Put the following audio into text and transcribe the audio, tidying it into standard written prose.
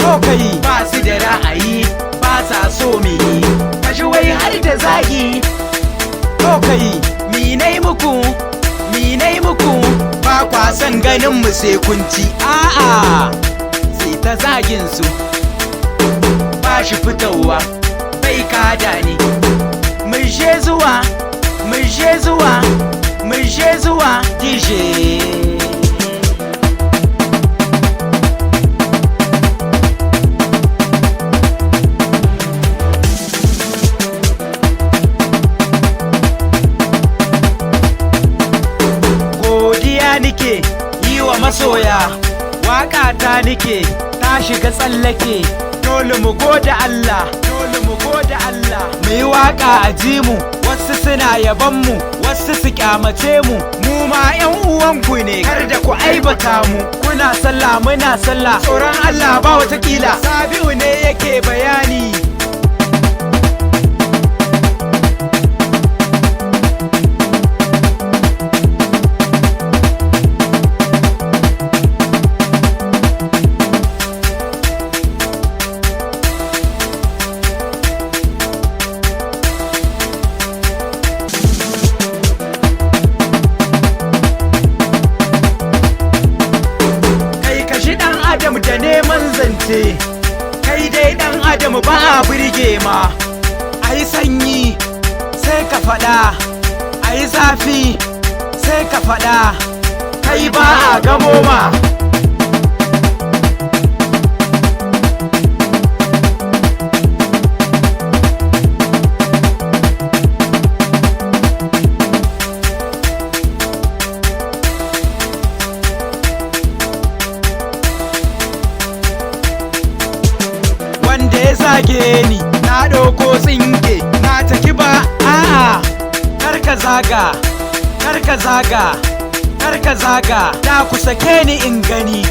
ko kai ba su da ra'ayi ba sa so me kashi wai har da zagi ko kai minai muku ba kwa san ganin mu sai kunci a'a sai ta zagin su ba shi fitowa bai kada ni mun she zuwa DJ nike yi wa masoya waka ta nike ta shiga tsallake dole mu gode Allah mu yi waka a ji mu wasu suna yaban mu wasu su kyamace mu mu ma yan uwanku ne kar da ku aibata mu kuna sallah muna sallah tsoron Allah ba wata kila Sabi'u ne yake bayani Adam da neman zance kai dai dan Adam ba a burge ma ai sanyi sai ka fada ai zafi sai ka fada kai ba a gamo ma wanda ya zage ni na ɗauko tsinke na taki ba a'a karka zaga da ku sake ni in gani